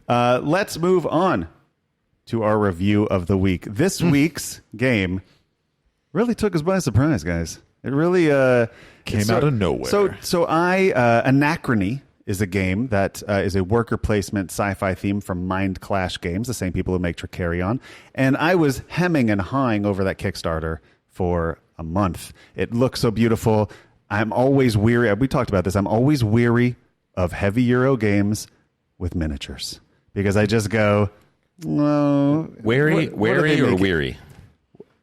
Let's move on to our review of the week. This week's game really took us by surprise, guys. It really came out of nowhere. So Anachrony is a game that is a worker placement sci-fi theme from Mind Clash Games, the same people who make Trickerion. And I was hemming and hawing over that Kickstarter for a month. It looks so beautiful. I'm always weary. We talked about this. I'm always weary of heavy Euro games with miniatures because I just go, no. Wary or weary?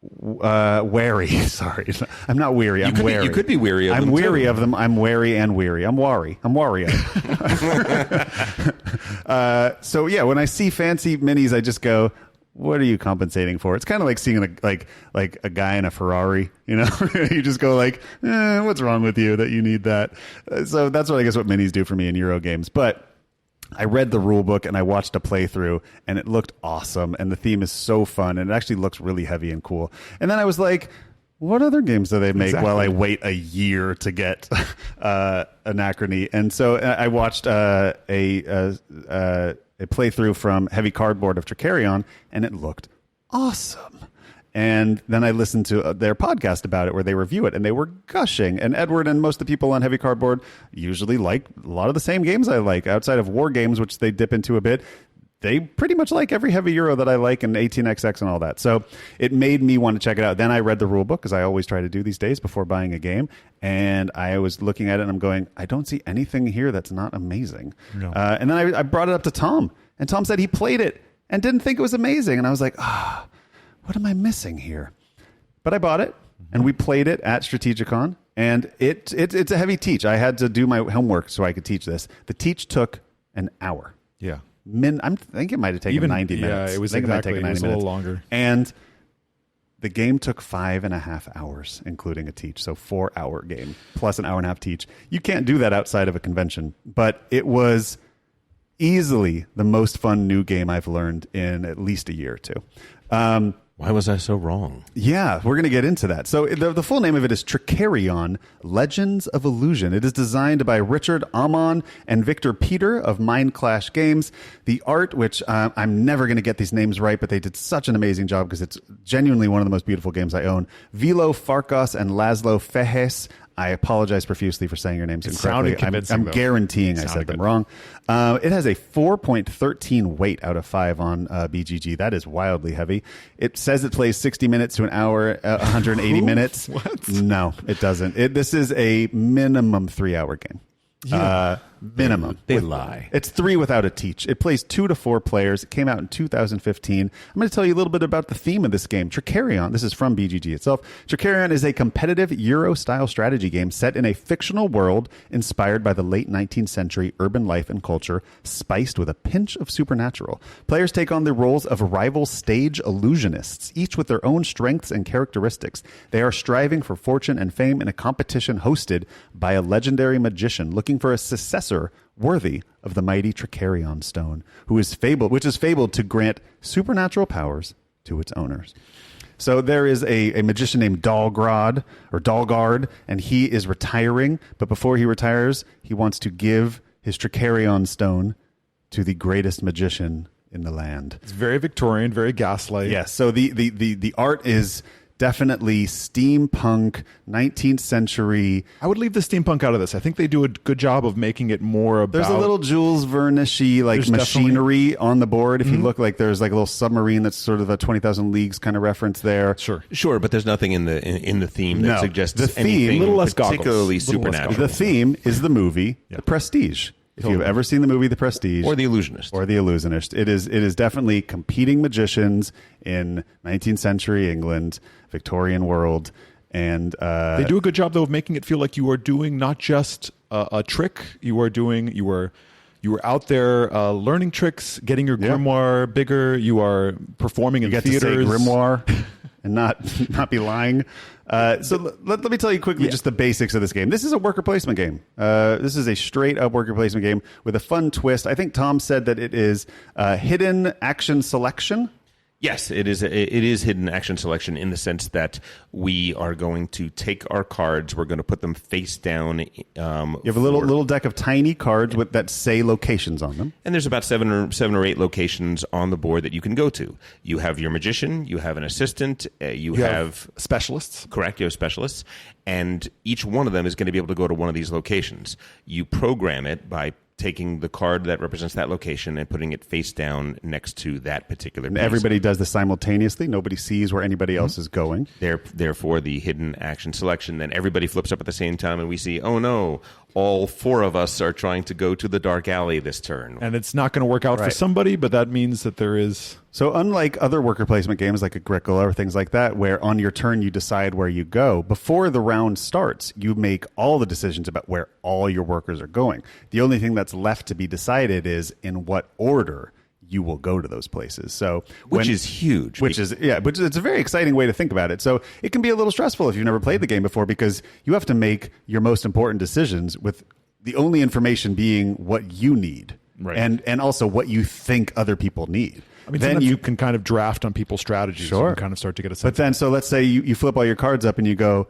Wary. Sorry, I'm not weary. I'm wary. You could be weary of them. I'm weary too. of them. I'm wary and weary. I'm wary. So yeah, when I see fancy minis, I just go, "What are you compensating for?" It's kind of like seeing a guy in a Ferrari. You know, you just go like, "What's wrong with you that you need that?" So that's what I guess what minis do for me in Euro games, but. I read the rule book and I watched a playthrough and it looked awesome and the theme is so fun and it actually looks really heavy and cool. And then I was like, what other games do they make while I wait a year to get Anachrony? And so I watched a playthrough from Heavy Cardboard of Trickerion and it looked awesome. And then I listened to their podcast about it where they review it and they were gushing. And Edward and most of the people on Heavy Cardboard usually like a lot of the same games I like outside of war games, which they dip into a bit. They pretty much like every heavy Euro that I like and 18XX and all that. So it made me want to check it out. Then I read the rule book, as I always try to do these days before buying a game. And I was looking at it and I'm going, I don't see anything here that's not amazing. No. And then I brought it up to Tom. And Tom said he played it and didn't think it was amazing. And I was like, what am I missing here? But I bought it, and we played it at Strategicon, and it's a heavy teach. I had to do my homework so I could teach this. The teach took an hour. Yeah. I think it might have taken 90 minutes. Yeah, it was I think exactly. It might have taken 90 a little minutes. longer. And the game took 5.5 hours, including a teach. So 4-hour game, plus an hour and a half teach. You can't do that outside of a convention, but it was easily the most fun new game I've learned in at least a year or two. Why was I so wrong? Yeah, we're going to get into that. So the full name of it is Trickerion, Legends of Illusion. It is designed by Richard Amon and Victor Peter of Mind Clash Games. The art, which I'm never going to get these names right, but they did such an amazing job because it's genuinely one of the most beautiful games I own. Vilo Farkas and Laszlo Fejes. I apologize profusely for saying your names incorrectly. I'm guaranteeing I said them wrong. It has a 4.13 weight out of 5 on BGG. That is wildly heavy. It says it plays 60 minutes to an hour, 180 minutes. What? No, it doesn't. This is a minimum 3-hour game. Yeah. Minimum. They lie. It's 3 without a teach. It plays 2 to 4 players. It came out in 2015. I'm going to tell you a little bit about the theme of this game. Trickerion, this is from BGG itself. Trickerion is a competitive Euro-style strategy game set in a fictional world inspired by the late 19th century urban life and culture, spiced with a pinch of supernatural. Players take on the roles of rival stage illusionists, each with their own strengths and characteristics. They are striving for fortune and fame in a competition hosted by a legendary magician looking for a successor worthy of the mighty Trickerion stone, which is fabled to grant supernatural powers to its owners. So there is a magician named Dalgard, and he is retiring, but before he retires, he wants to give his Trickerion stone to the greatest magician in the land. It's very Victorian, very gaslight. Yes, so the art is definitely steampunk, 19th century. I would leave the steampunk out of this. I think they do a good job of making it more about... There's a little Jules Verne-y machinery on the board. If you look, there's a little submarine that's sort of a 20,000 Leagues kind of reference there. Sure, but there's nothing in the theme that suggests the theme, anything little less particularly goggles. supernatural. The theme is the movie The Prestige. If you've ever seen the movie The Prestige. Or The Illusionist. It is definitely competing magicians in 19th century England, Victorian world. And they do a good job, though, of making it feel like you are doing not just a trick. You were out there learning tricks, getting your grimoire bigger. You are performing in theaters. To say grimoire and not be lying. So let me tell you quickly just the basics of this game. This is a worker placement game. This is a straight up worker placement game with a fun twist. I think Tom said that it is hidden action selection. Yes, it is. It is hidden action selection in the sense that we are going to take our cards. We're going to put them face down. You have a little deck of tiny cards that say locations on them, and there's about seven or eight locations on the board that you can go to. You have your magician. You have an assistant. You have specialists. Correct. You have specialists, and each one of them is going to be able to go to one of these locations. You program it by taking the card that represents that location and putting it face down next to that particular piece. Everybody does this simultaneously. Nobody sees where anybody else is going. Therefore, the hidden action selection. Then everybody flips up at the same time, and we see, oh no, all four of us are trying to go to the dark alley this turn. And it's not going to work out for somebody, but that means that there is... So unlike other worker placement games like Agricola or things like that, where on your turn you decide where you go, before the round starts, you make all the decisions about where all your workers are going. The only thing that's left to be decided is in what order you will go to those places. So which is huge. Which is it's a very exciting way to think about it. So it can be a little stressful if you've never played the game before, because you have to make your most important decisions with the only information being what you need, and also what you think other people need. I mean, then you can kind of draft on people's strategies. Sure. And kind of start to get a sense. But then, so let's say you flip all your cards up and you go,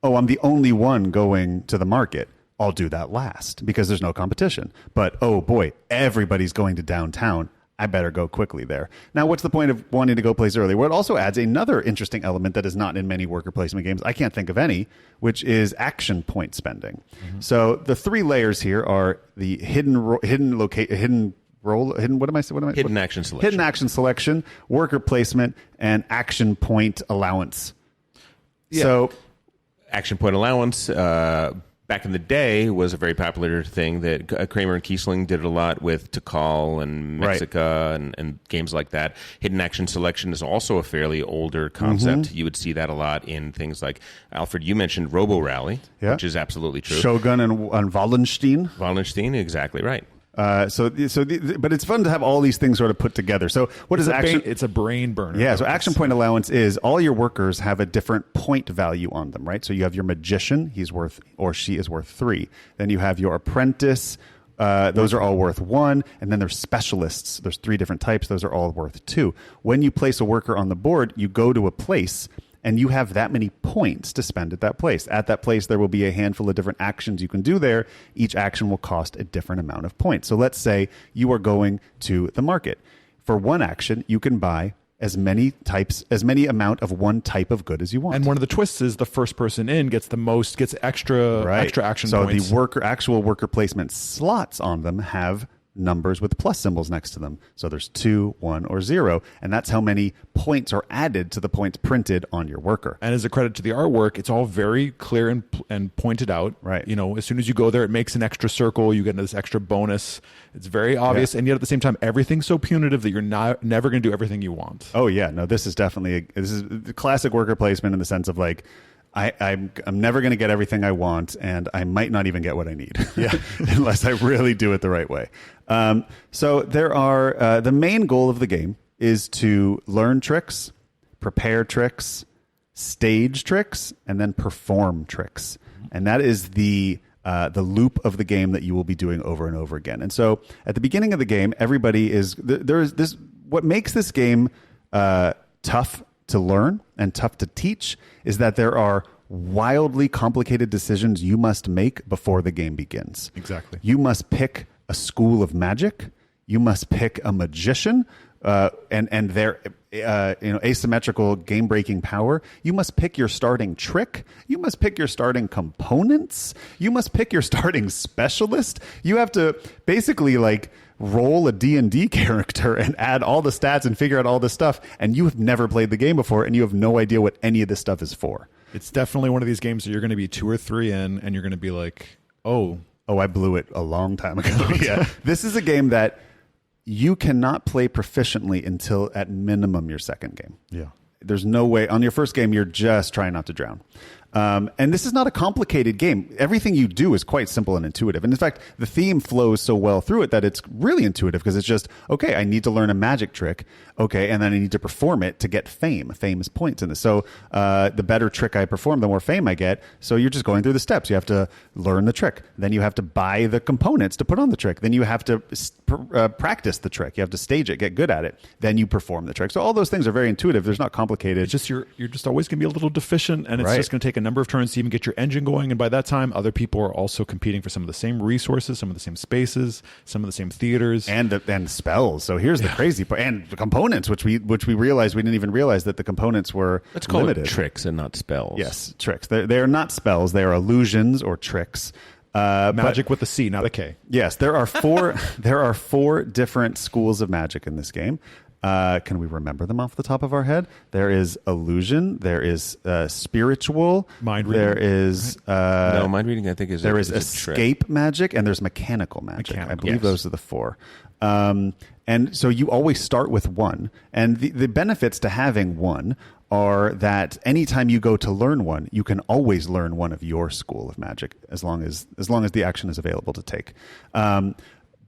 oh, I'm the only one going to the market. I'll do that last because there's no competition. But, oh boy, everybody's going to downtown. I better go quickly there. Now, what's the point of wanting to go place early? Well, it also adds another interesting element that is not in many worker placement games. I can't think of any, which is action point spending. Mm-hmm. So the three layers here are the hidden action selection. Hidden action selection, worker placement, and action point allowance. Yeah. So action point allowance, back in the day, was a very popular thing that Kramer and Kiesling did a lot with Tikal and Mexica and games like that. Hidden action selection is also a fairly older concept. Mm-hmm. You would see that a lot in things like, Alfred, you mentioned Robo Rally, which is absolutely true. Shogun and Wallenstein. Wallenstein, exactly right. But it's fun to have all these things sort of put together. So what is action? It's a brain burner. Yeah. So action point allowance is all your workers have a different point value on them, right? So you have your magician, he's worth, or she is worth 3. Then you have your apprentice. Those are all worth 1. And then there's specialists. There's 3 different types. Those are all worth 2. When you place a worker on the board, you go to a place and you have that many points to spend at that place. At that place, there will be a handful of different actions you can do there. Each action will cost a different amount of points. So let's say you are going to the market. For one action, you can buy as many amount of one type of good as you want. And one of the twists is the first person in gets extra action points. So the actual worker placement slots on them have numbers with plus symbols next to them. So there's 2, 1, or 0, and that's how many points are added to the points printed on your worker. And as a credit to the artwork, it's all very clear and pointed out. Right. You know, as soon as you go there, it makes an extra circle. You get this extra bonus. It's very obvious, and yet at the same time, everything's so punitive that you're never going to do everything you want. Oh yeah, no, this is definitely the classic worker placement in the sense of like, I'm never going to get everything I want, and I might not even get what I need. Unless I really do it the right way. So there are the main goal of the game is to learn tricks, prepare tricks, stage tricks, and then perform tricks. And that is the loop of the game that you will be doing over and over again. And so at the beginning of the game, everybody is there's this. What makes this game tough to learn and tough to teach is that there are wildly complicated decisions you must make before the game begins. Exactly. You must pick a school of magic. You must pick a magician and their asymmetrical game-breaking power. You must pick your starting trick. You must pick your starting components. You must pick your starting specialist. You have to basically roll a D&D character and add all the stats and figure out all this stuff, and you have never played the game before, and you have no idea what any of this stuff is for. It's definitely one of these games that you're going to be 2 or 3 in, and you're going to be like, oh, I blew it a long time ago. This is a game that you cannot play proficiently until at minimum your second game. Yeah. There's no way. On your first game, you're just trying not to drown. And this is not a complicated game. Everything you do is quite simple and intuitive. And in fact, the theme flows so well through it that it's really intuitive because it's just, okay, I need to learn a magic trick. Okay, and then I need to perform it to get fame. Fame is points in this. So the better trick I perform, the more fame I get. So you're just going through the steps. You have to learn the trick. Then you have to buy the components to put on the trick. Then you have to practice the trick. You have to stage it, get good at it. Then you perform the trick. So all those things are very intuitive. There's not complicated. It's just you're just always going to be a little deficient, and it's just going to take a number of turns to even get your engine going. And by that time, other people are also competing for some of the same resources, some of the same spaces, some of the same theaters, and spells. So here's the crazy part, and the components, which we realized we didn't even realize that the components were limited. Tricks and not spells. Yes, tricks. They are not spells. They are illusions or tricks. Magic with a C, not a K. Yes, there are four. There are four different schools of magic in this game. Can we remember them off the top of our head? There is illusion. There is spiritual. Mind reading. There is no, mind reading. I think is there is escape magic, and there's mechanical magic. I believe those are the four. And so you always start with one, and the benefits to having one are that anytime you go to learn one, you can always learn one of your school of magic as long as the action is available to take.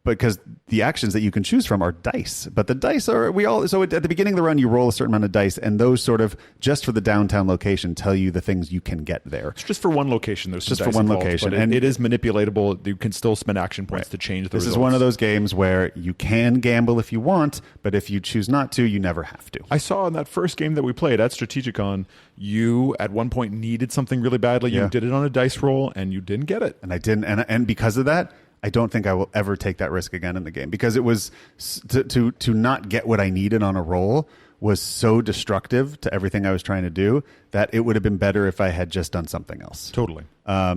Because the actions that you can choose from are dice, but the dice are so at the beginning of the run you roll a certain amount of dice, and those sort of just for the downtown location tell you the things you can get there. It's just for one location. There's just for one involved, location, and it is manipulatable. You can still spend action points to change the results. This is one of those games where you can gamble if you want, but if you choose not to, you never have to. I saw in that first game that we played at Strategicon, you at one point needed something really badly. You did it on a dice roll, and you didn't get it. And I didn't, and because of that, I don't think I will ever take that risk again in the game, because it was to not get what I needed on a roll was so destructive to everything I was trying to do that it would have been better if I had just done something else. Totally.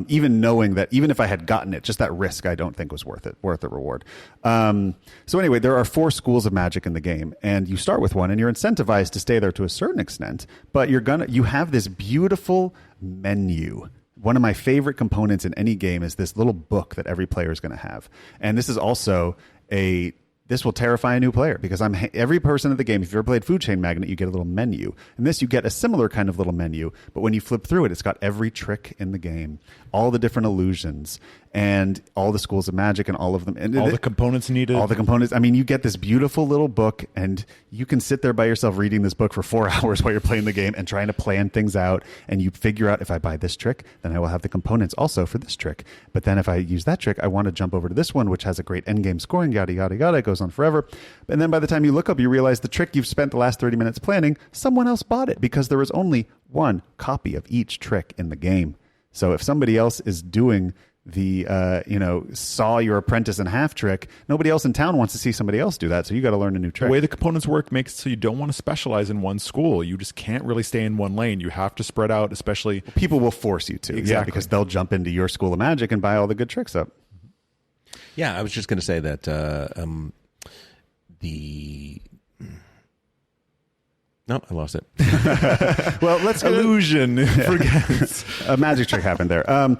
Even knowing that, even if I had gotten it, just that risk I don't think was worth the reward. So anyway, there are four schools of magic in the game, and you start with one, and you're incentivized to stay there to a certain extent, but you have this beautiful menu. One of my favorite components in any game is this little book that every player is going to have. And this is also this will terrify a new player, because every person in the game, if you've ever played Food Chain Magnate, you get a little menu. In this, you get a similar kind of little menu, but when you flip through it, it's got every trick in the game, all the different illusions, and all the schools of magic, and all of them. And all the components needed. All the components. I mean, you get this beautiful little book, and you can sit there by yourself reading this book for 4 hours while you're playing the game and trying to plan things out, and you figure out, if I buy this trick, then I will have the components also for this trick. But then if I use that trick, I want to jump over to this one, which has a great endgame scoring, yada, yada, yada. It goes on forever. And then by the time you look up, you realize the trick you've spent the last 30 minutes planning, someone else bought it, because there was only one copy of each trick in the game. So if somebody else is doing the saw your apprentice in half trick, nobody else in town wants to see somebody else do that, so you got to learn a new trick. The way the components work makes it so you don't want to specialize in one school. You just can't really stay in one lane. You have to spread out, especially people will force you to. Exactly. Because they'll jump into your school of magic and buy all the good tricks up. Yeah, I was just going to say that No, I lost it. Well, let's illusion. Forget. A magic trick happened there.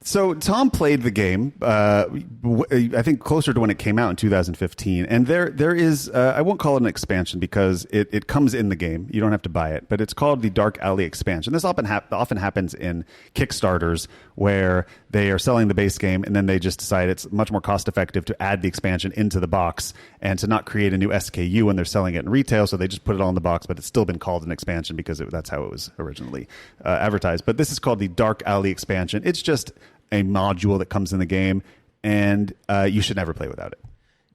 So Tom played the game, I think closer to when it came out in 2015. And there is, I won't call it an expansion because it comes in the game. You don't have to buy it. But it's called the Dark Alley expansion. This often happens in Kickstarters, where they are selling the base game and then they just decide it's much more cost effective to add the expansion into the box and to not create a new SKU when they're selling it in retail. So they just put it all in the box, but it's still been called an expansion because that's how it was originally advertised. But this is called the Dark Alley expansion. It's just a module that comes in the game, and you should never play without it.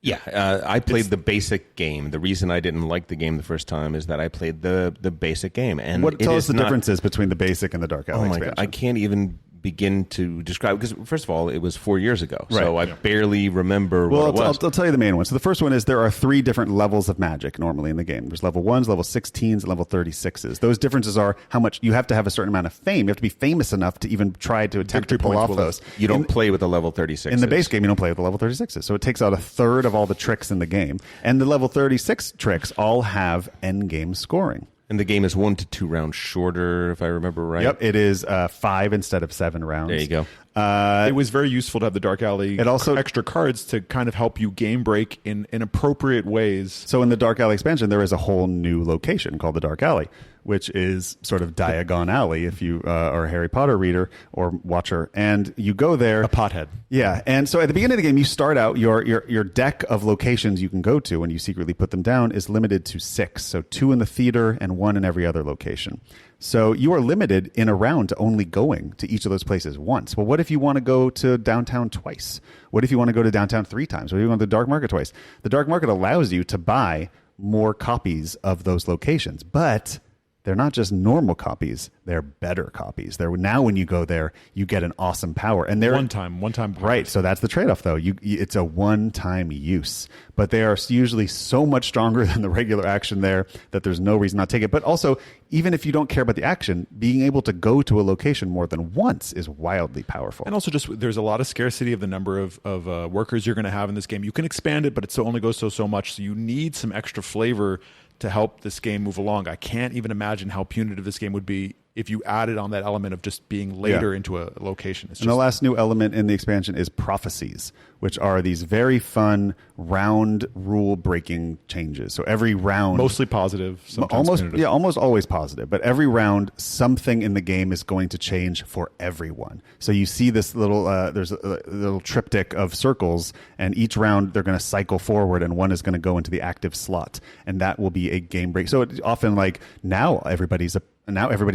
Yeah, I played the basic game. The reason I didn't like the game the first time is that I played the basic game. And tell us the differences between the basic and the Dark Alley expansion. God, I can't even begin to describe, because first of all, it was 4 years ago, so I barely remember what it was. I'll tell you the main one. So the first one is there are 3 different levels of magic normally in the game. There's level 1s, level 16s, and level 36s. Those differences are how much you have to have a certain amount of fame. You have to be famous enough to even try to attempt to pull off those. You don't play with the level 36s. In the base game, you don't play with the level 36s. So it takes out a third of all the tricks in the game. And the level 36 tricks all have endgame scoring. And the game is 1 to 2 rounds shorter, if I remember right. Yep, it is 5 instead of 7 rounds. There you go. It was very useful to have the Dark Alley extra cards to kind of help you game break in appropriate ways. So in the Dark Alley expansion, there is a whole new location called the Dark Alley, which is sort of Diagon Alley if you are a Harry Potter reader or watcher. And you go there. A pothead. Yeah. And so at the beginning of the game, you start out, your deck of locations you can go to when you secretly put them down is limited to 6. So 2 in the theater and 1 in every other location. So you are limited in a round to only going to each of those places once. Well, what if you want to go to downtown twice? What if you want to go to downtown 3 times? What if you want to the Dark Market twice? The Dark Market allows you to buy more copies of those locations, but they're not just normal copies; they're better copies. They're now when you go there, you get an awesome power, and they're one time, right. So that's the trade-off, though. It's a one-time use, but they are usually so much stronger than the regular action there that there's no reason not to take it. But also, even if you don't care about the action, being able to go to a location more than once is wildly powerful. And also, just there's a lot of scarcity of the number of workers you're going to have in this game. You can expand it, but it only goes so much. So you need some extra flavor to help this game move along. I can't even imagine how punitive this game would be if you added on that element of just being later into a location. And the last new element in the expansion is prophecies, which are these very fun round rule breaking changes. So every round, mostly positive, sometimes punitive. almost always positive. But every round, something in the game is going to change for everyone. So you see this little there's a little triptych of circles, and each round they're going to cycle forward, and one is going to go into the active slot, and that will be a game break. So it's often like now everybody's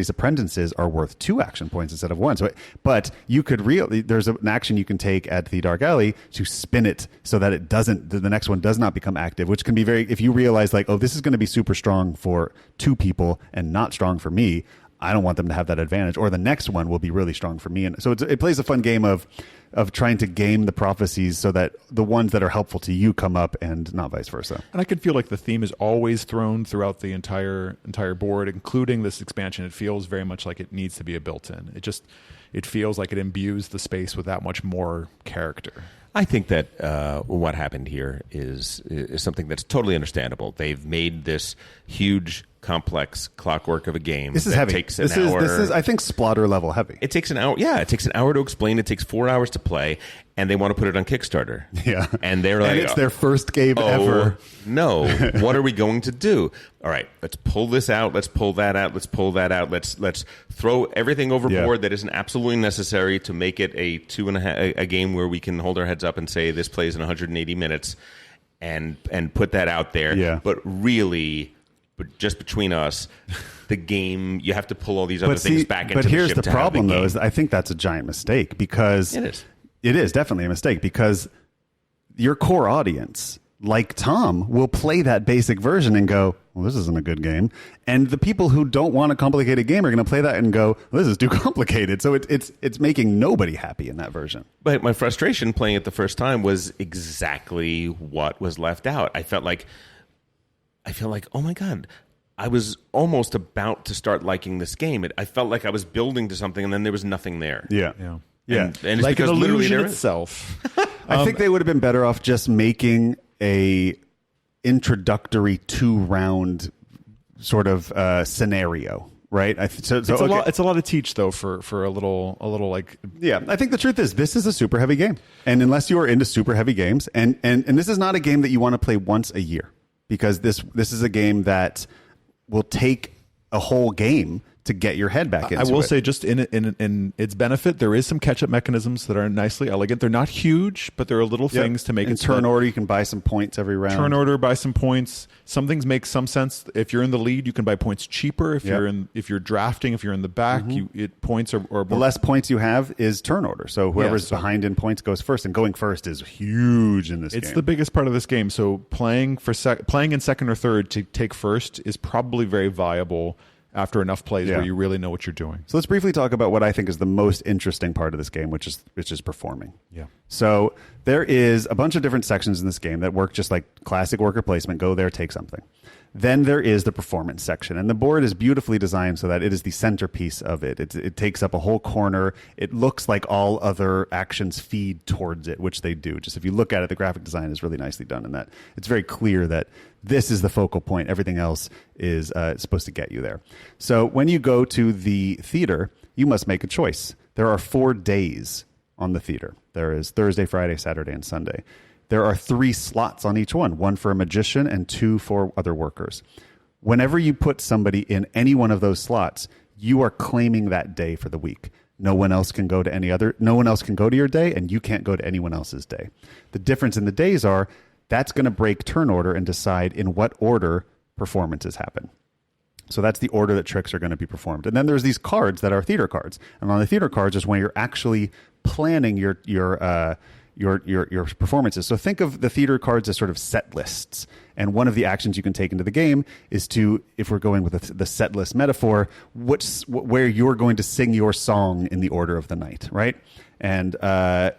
apprentices are worth 2 action points instead of 1. So, but you could there's an action you can take at the Dark Alley to spin it so that it doesn't, the next one does not become active, which can be if you realize like, oh, this is going to be super strong for 2 people and not strong for me, I don't want them to have that advantage, or the next one will be really strong for me. And so it plays a fun game of trying to game the prophecies so that the ones that are helpful to you come up and not vice versa. And I can feel like the theme is always thrown throughout the entire board, including this expansion. It feels very much like it needs to be a built-in. It feels like it imbues the space with that much more character. I think that what happened here is something that's totally understandable. They've made this huge, complex clockwork of a game. This is heavy. Takes an hour. This is, I think, Splotter level heavy. It takes an hour. Yeah, it takes an hour to explain. It takes 4 hours to play, and they want to put it on Kickstarter. Yeah, and they're like, and it's their first game ever. No, what are we going to do? All right, let's pull this out. Let's pull that out. Let's pull that out. Let's throw everything overboard that isn't absolutely necessary to make it a game where we can hold our heads up and say this plays in 180 minutes, and put that out there. Yeah, but really. But just between us, the game, you have to pull all these other things back into the ship. But here's the problem, though, is I think that's a giant mistake because it is definitely a mistake because your core audience, like Tom, will play that basic version and go, well, this isn't a good game. And the people who don't want a complicated game are going to play that and go, well, this is too complicated. So it's making nobody happy in that version. But my frustration playing it the first time was exactly what was left out. I felt like, oh my God, I was almost about to start liking this game. I felt like I was building to something, and then there was nothing there. Yeah. And it's like because an literally illusion itself. I think they would have been better off just making a introductory 2-round sort of scenario. Right, it's a lot to teach though for a little like. Yeah, I think the truth is this is a super heavy game, and unless you are into super heavy games, and this is not a game that you want to play once a year. Because this is a game that will take a whole game to get your head back into it. I will say, just in its benefit, there is some catch-up mechanisms that are nicely elegant. They're not huge, but there are little things to make it. Turn order, you can buy some points every round. Turn order, buy some points. Some things make some sense. If you're in the lead, you can buy points cheaper. If you're drafting, if you're in the back, points are more. The less points you have is turn order. So whoever's behind in points goes first, and going first is huge in this game. It's the biggest part of this game. So playing in second or third to take first is probably very viable after enough plays where you really know what you're doing. So let's briefly talk about what I think is the most interesting part of this game, which is performing. Yeah. So there is a bunch of different sections in this game that work just like classic worker placement. Go there, take something. Then there is the performance section, and the board is beautifully designed so that it is the centerpiece of it. It takes up a whole corner. It looks like all other actions feed towards it, which they do. Just if you look at it, the graphic design is really nicely done in that. It's very clear that this is the focal point. Everything else is supposed to get you there. So when you go to the theater, you must make a choice. There are 4 days on the theater. There is Thursday, Friday, Saturday, and Sunday. There are 3 slots on each one for a magician and 2 for other workers. Whenever you put somebody in any one of those slots, you are claiming that day for the week. No one else can go to your day, and you can't go to anyone else's day. The difference in the days are that's going to break turn order and decide in what order performances happen. So that's the order that tricks are going to be performed. And then there's these cards that are theater cards. And on the theater cards is when you're actually planning your performances. So think of the theater cards as sort of set lists. And one of the actions you can take into the game is to, if we're going with the set list metaphor, where you're going to sing your song in the order of the night, right? And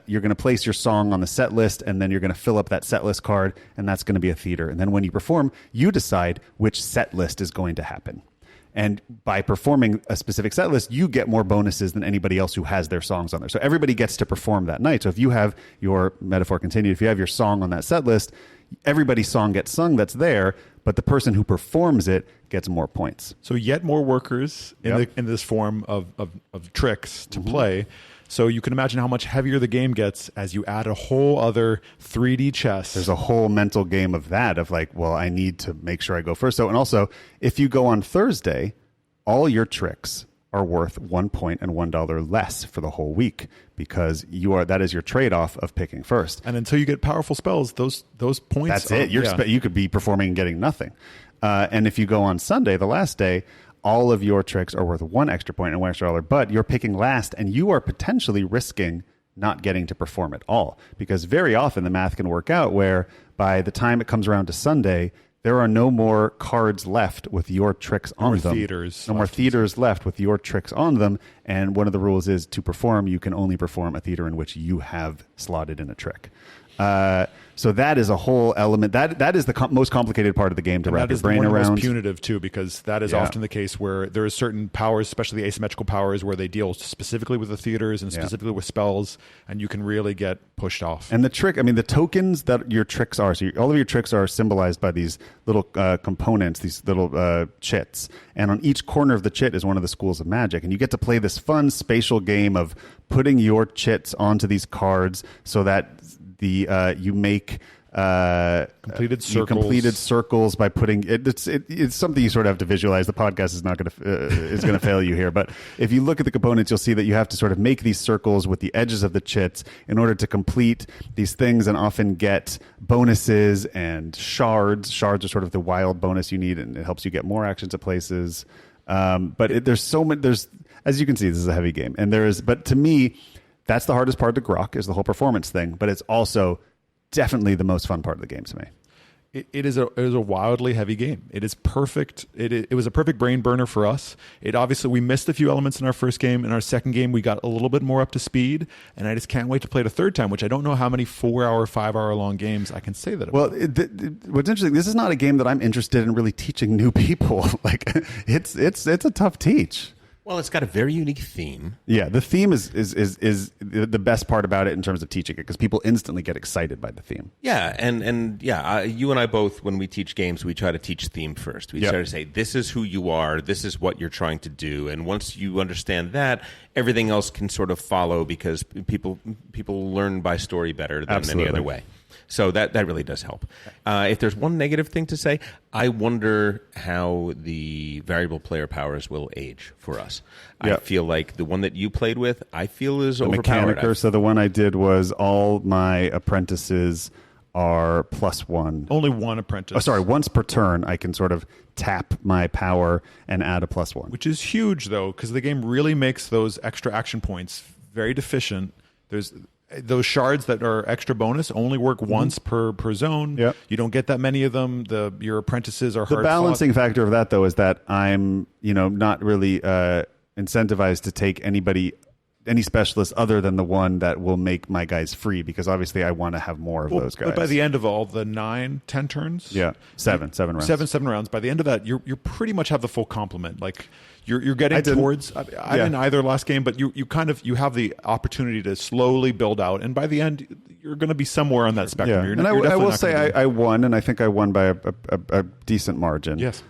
you're going to place your song on the set list, and then you're going to fill up that set list card, and that's going to be a theater. And then when you perform, you decide which set list is going to happen. And by performing a specific set list, you get more bonuses than anybody else who has their songs on there. So everybody gets to perform that night. So if you have your metaphor continued, if you have your song on that set list, everybody's song gets sung that's there, but the person who performs it gets more points. So yet more workers in this form of tricks to play. So you can imagine how much heavier the game gets as you add a whole other 3D chess. There's a whole mental game of that, of like, well, I need to make sure I go first. So, and also, if you go on Thursday, all your tricks are worth 1 point and $1 less for the whole week, because that is your trade-off of picking first. And until you get powerful spells, those points. That's it. You could be performing and getting nothing. And if you go on Sunday, the last day, all of your tricks are worth 1 extra point and $1 extra, but you're picking last, and you are potentially risking not getting to perform at all, because very often the math can work out where by the time it comes around to Sunday, there are no more cards left with your tricks on them. No more theaters left with your tricks on them. And one of the rules is to perform, you can only perform a theater in which you have slotted in a trick. So that is a whole element. That is the most complicated part of the game to wrap your brain around. That is most punitive too, because that is often the case where there are certain powers, especially the asymmetrical powers, where they deal specifically with the theaters and specifically with spells, and you can really get pushed off. And the trick, I mean, the tokens that your tricks are, so all of your tricks are symbolized by these little components, these little chits. And on each corner of the chit is one of the schools of magic. And you get to play this fun spatial game of putting your chits onto these cards so that you make completed circles by putting it. It's something you sort of have to visualize. The podcast is not going to fail you here, but if you look at the components, you'll see that you have to sort of make these circles with the edges of the chits in order to complete these things, and often get bonuses and shards. Shards are sort of the wild bonus you need, and it helps you get more actions at places. There's so much. As you can see, this is a heavy game, but to me, that's the hardest part to grok, is the whole performance thing, but it's also definitely the most fun part of the game to me. It is a wildly heavy game. It is perfect. It was a perfect brain burner for us. We missed a few elements in our first game. In our second game, we got a little bit more up to speed, and I just can't wait to play it a third time, which I don't know how many 4-hour, 5-hour long games I can say that about. Well, what's interesting, this is not a game that I'm interested in really teaching new people. Like, it's a tough teach. Well, it's got a very unique theme. Yeah, the theme is the best part about it in terms of teaching it, because people instantly get excited by the theme. Yeah, and you and I both, when we teach games, we try to teach theme first. We try to say, this is who you are, this is what you're trying to do, and once you understand that, everything else can sort of follow, because people learn by story better than any other way. So that really does help. If there's one negative thing to say, I wonder how the variable player powers will age for us. I feel like the one that you played with, is overpowered. Mechaniker, so the one I did was all my apprentices are +1. Only one apprentice. Oh, sorry. Once per turn, I can sort of tap my power and add a +1. Which is huge, though, because the game really makes those extra action points very deficient. There's those shards that are extra bonus only work once per zone. Yep. You don't get that many of them. Your apprentices are hard. The balancing factor of that, though, is that I'm not really incentivized to take any specialist other than the one that will make my guys free, because obviously I want to have more of those guys. But by the end of all the 9-10 turns, seven rounds, 7 rounds. By the end of that, you pretty much have the full complement. Like you're getting towards. I didn't either last game, but you have the opportunity to slowly build out, and by the end, you're going to be somewhere on that spectrum. Yeah. I will say I won, and I think I won by a decent margin. Yes.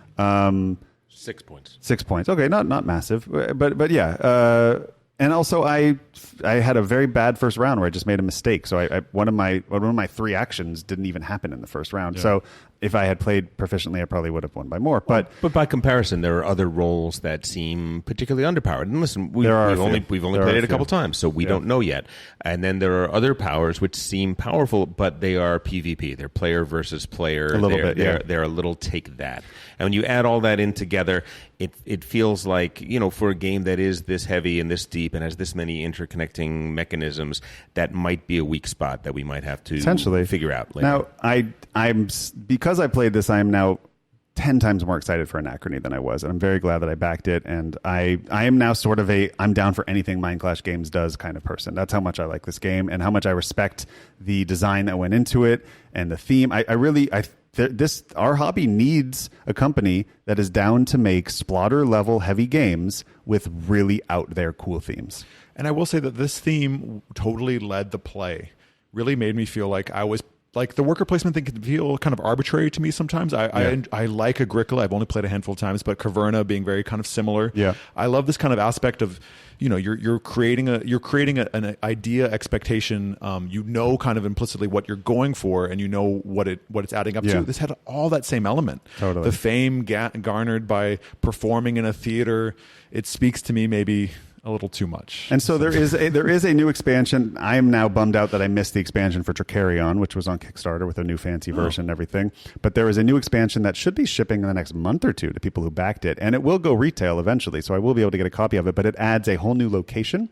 6 points. 6 points. Okay, not massive, but yeah. And also, I had a very bad first round where I just made a mistake. So one of my 3 actions didn't even happen in the first round. Yeah. So if I had played proficiently, I probably would have won by more. But by comparison, there are other roles that seem particularly underpowered. And listen, we've only played it a couple times, so we don't know yet. And then there are other powers which seem powerful, but they are PvP. They're player versus player. A little bit, yeah. They're a little take that. And when you add all that in together, it feels like, for a game that is this heavy and this deep and has this many interconnecting mechanisms, that might be a weak spot that we might have to figure out later. Now, I'm because I played this, I am now 10 times more excited for Anachrony than I was, and I'm very glad that I backed it. And I am now sort of I'm down for anything Mind Clash Games does kind of person. That's how much I like this game and how much I respect the design that went into it and the theme. Our hobby needs a company that is down to make splatter level heavy games with really out there cool themes. And I will say that this theme totally led the play. Really made me feel like I was like the worker placement thing can feel kind of arbitrary to me sometimes. I like Agricola. I've only played a handful of times, but Caverna being very kind of similar. Yeah, I love this kind of aspect of you're creating an idea expectation. Kind of implicitly what you're going for, and what it's adding up to. This had all that same element. Totally. The fame garnered by performing in a theater. It speaks to me maybe a little too much. And so there is a new expansion. I am now bummed out that I missed the expansion for Trickerion, which was on Kickstarter with a new fancy version and everything. But there is a new expansion that should be shipping in the next month or two to people who backed it, and it will go retail eventually. So I will be able to get a copy of it. But it adds a whole new location.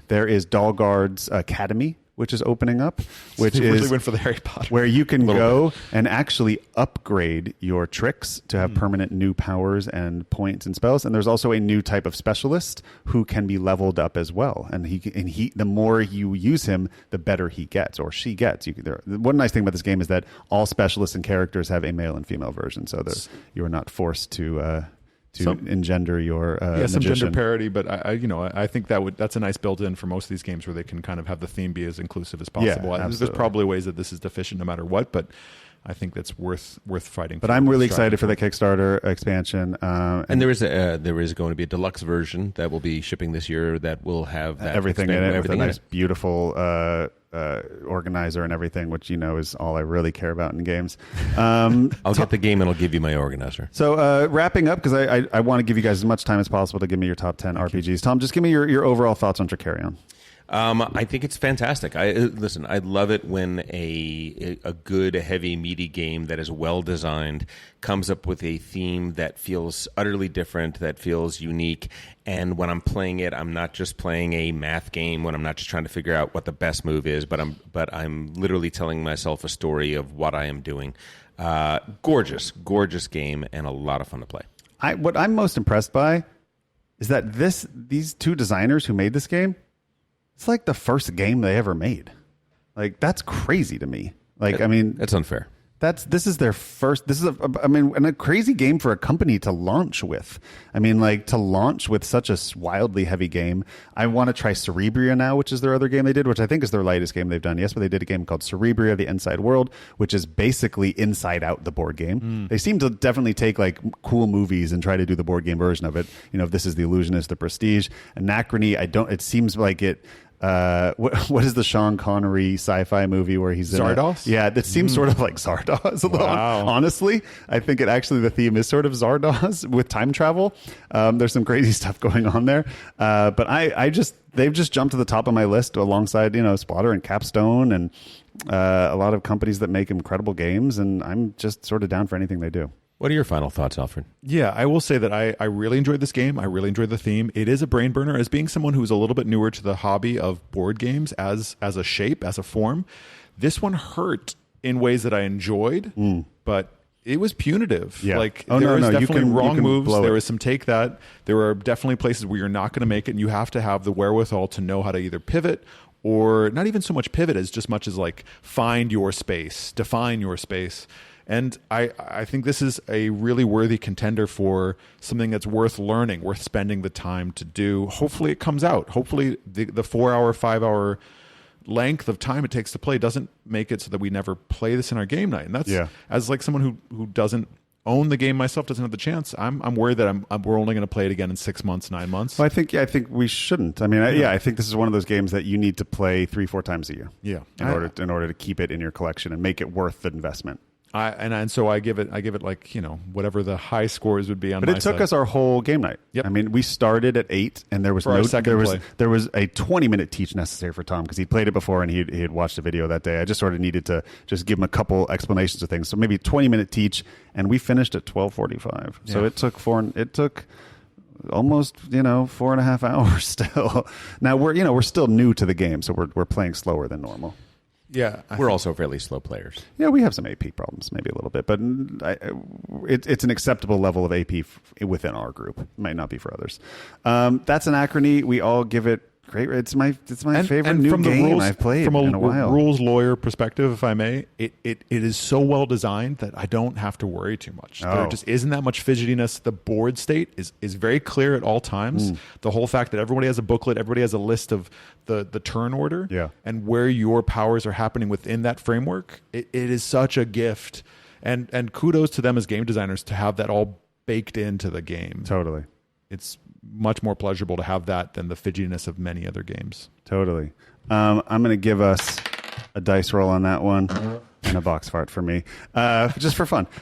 There is Dalgard's Academy, which is opening up, which really went for the Harry Potter, where you can go and actually upgrade your tricks to have permanent new powers and points and spells. And there's also a new type of specialist who can be leveled up as well. And he the more you use him, the better he gets or she gets. One nice thing about this game is that all specialists and characters have a male and female version, so you are not forced to engender your some magician. gender parity, but I think that's a nice built-in for most of these games where they can kind of have the theme be as inclusive as possible. There's probably ways that this is deficient no matter what, but I think that's worth fighting. But I'm really excited for the Kickstarter expansion. And there is going to be a deluxe version that will be shipping this year that will have that everything in it, with a nice, beautiful organizer and everything, which is all I really care about in games. I'll get the game and I'll give you my organizer. So wrapping up, because I want to give you guys as much time as possible to give me your top 10 RPGs. Tom, just give me your overall thoughts on Trickerion. I think it's fantastic. I love it when a good, heavy, meaty game that is well designed comes up with a theme that feels utterly different, that feels unique. And when I'm playing it, I'm not just playing a math game. When I'm not just trying to figure out what the best move is, but I'm literally telling myself a story of what I am doing. Gorgeous game, and a lot of fun to play. What I'm most impressed by is that these two designers who made this game, it's like the first game they ever made. Like, that's crazy to me. That's unfair. This is their first. And a crazy game for a company to launch with. To launch with such a wildly heavy game. I want to try Cerebria now, which is their other game they did, which I think is their lightest game they've done. Yes, but they did a game called Cerebria: The Inside World, which is basically Inside Out, the board game. They seem to definitely take cool movies and try to do the board game version of it. If this is The Illusionist, The Prestige, Anachrony. It seems like it. What is the Sean Connery sci-fi movie where he's Zardoz? Yeah, that seems sort of like Zardoz. Wow. Honestly, I think the theme is sort of Zardoz with time travel. There's some crazy stuff going on there, but they've just jumped to the top of my list alongside Splatter and Capstone and a lot of companies that make incredible games, and I'm just sort of down for anything they do. What are your final thoughts, Alfred? Yeah, I will say that I really enjoyed this game. I really enjoyed the theme. It is a brain burner. As being someone who's a little bit newer to the hobby of board games as a shape, as a form, this one hurt in ways that I enjoyed, but it was punitive. Yeah. There was definitely wrong moves. There was some take that. There were definitely places where you're not going to make it, and you have to have the wherewithal to know how to either pivot or not even so much pivot as just much as find your space, define your space. And I think this is a really worthy contender for something that's worth learning, worth spending the time to do. Hopefully it comes out. Hopefully the 4-hour, 5-hour length of time it takes to play doesn't make it so that we never play this in our game night. And that's as someone who doesn't own the game myself, doesn't have the chance, I'm worried that we're only going to play it again in 6 months, 9 months. Well, I think we shouldn't. I mean, I think this is one of those games that you need to play 3-4 times a year. Yeah, in order to keep it in your collection and make it worth the investment. So I give it like, whatever the high scores would be on. But it took us our whole game night. Yep. I mean, we started at 8, and there was there was a 20-minute teach necessary for Tom because he'd played it before and he had watched a video that day. I just sort of needed to just give him a couple explanations of things. So maybe 20-minute teach, and we finished at 12:45. Yeah. So it took almost 4.5 hours still. Now we're still new to the game, so we're playing slower than normal. Yeah, we're also fairly slow players. Yeah, we have some AP problems, maybe a little bit, but it's an acceptable level of AP within our group. It might not be for others. That's Anachrony. We all give it great. It's my favorite new game I've played in a while. From a rules lawyer perspective, if I may, it is so well designed that I don't have to worry too much. Oh. There just isn't that much fidgetiness. The board state is very clear at all times. The whole fact that everybody has a booklet, everybody has a list of the turn order, and where your powers are happening within that framework. It is such a gift, and kudos to them as game designers to have that all baked into the game. Totally. It's much more pleasurable to have that than the fidgetiness of many other games. Totally. I'm going to give us a dice roll on that one and a box fart for me, just for fun.